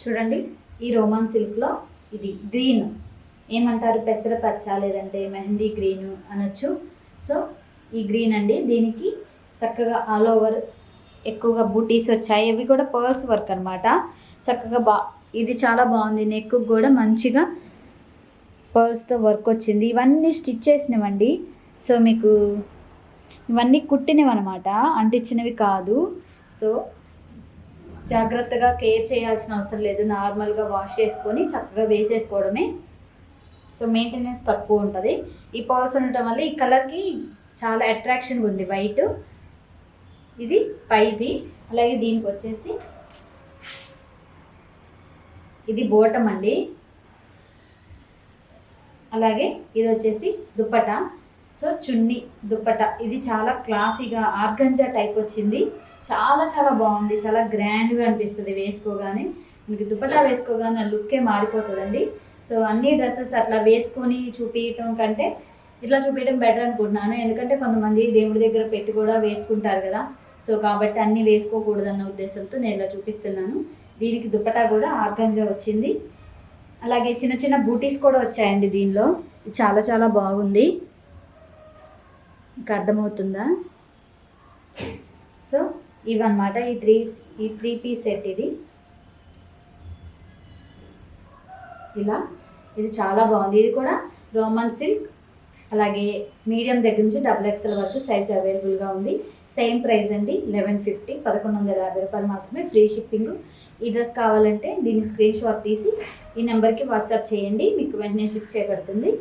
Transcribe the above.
చూడండి, ఈ రోమన్ సిల్క్లో ఇది గ్రీన్ ఏమంటారు, పెసర పచ్చ లేదంటే మెహందీ గ్రీన్ అనొచ్చు. సో ఈ గ్రీన్ అండి, దీనికి చక్కగా ఆల్ ఓవర్ ఎక్కువగా బూటీస్ వచ్చాయి. అవి కూడా పర్ల్స్ వర్క్ అనమాట. చక్కగా ఇది చాలా బాగుంది. నెక్ కూడా మంచిగా పర్ల్స్తో వర్క్ వచ్చింది. ఇవన్నీ స్టిచ్ చేసినవండి. సో మీకు ఇవన్నీ కుట్టినవి అనమాట, అంటించినవి కాదు. సో జాగ్రత్తగా కేర్ చేయాల్సిన అవసరం లేదు. నార్మల్గా వాష్ చేసుకొని చక్కగా వేసేసుకోవడమే. సో మెయింటెనెన్స్ తక్కువ ఉంటుంది. ఈ పర్ల్స్ ఉండటం వల్ల ఈ కలర్కి చాలా అట్రాక్షన్గా ఉంది. వైట్ ఇది పైది. అలాగే దీనికి వచ్చేసి ఇది బోటం అండి. అలాగే ఇది వచ్చేసి దుప్పటా. సో చున్నీ దుప్పటా ఇది చాలా క్లాసీగా ఆర్గంజా టైప్ వచ్చింది. చాలా చాలా బాగుంది. చాలా గ్రాండ్గా అనిపిస్తుంది వేసుకోగానే. మనకి దుప్పటా వేసుకోగానే లుక్కే మారిపోతుందండి. సో అన్ని డ్రెస్సెస్ అట్లా వేసుకొని చూపించడం కంటే ఇట్లా చూపించడం బెటర్ అనుకుంటున్నాను. ఎందుకంటే కొంతమంది దేవుడి దగ్గర పెట్టి కూడా వేసుకుంటారు కదా. సో కాబట్టి అన్నీ వేసుకోకూడదన్న ఉద్దేశంతో నేను ఇలా చూపిస్తున్నాను. దీనికి దుప్పటా కూడా ఆర్గంజా వచ్చింది. అలాగే చిన్న చిన్న బూటీస్ కూడా వచ్చాయండి దీనిలో. చాలా చాలా బాగుంది. ఇంకా అర్థమవుతుందా? సో ఇవన్నమాట ఈ త్రీ పీస్ సెట్. ఇది చాలా బాగుంది. ఇది కూడా రోమన్ సిల్క్. అలాగే మీడియం దగ్గర నుంచి XXL వరకు సైజ్ అవైలబుల్గా ఉంది. సేమ్ ప్రైస్ అండి, 1150, 1150 రూపాయలు మాత్రమే, ఫ్రీ షిప్పింగ్. ఈ డ్రెస్ కావాలంటే దీనికి స్క్రీన్ షాట్ తీసి ఈ నెంబర్కి వాట్సాప్ చేయండి, మీకు వెంటనే షిప్ చేయబడుతుంది.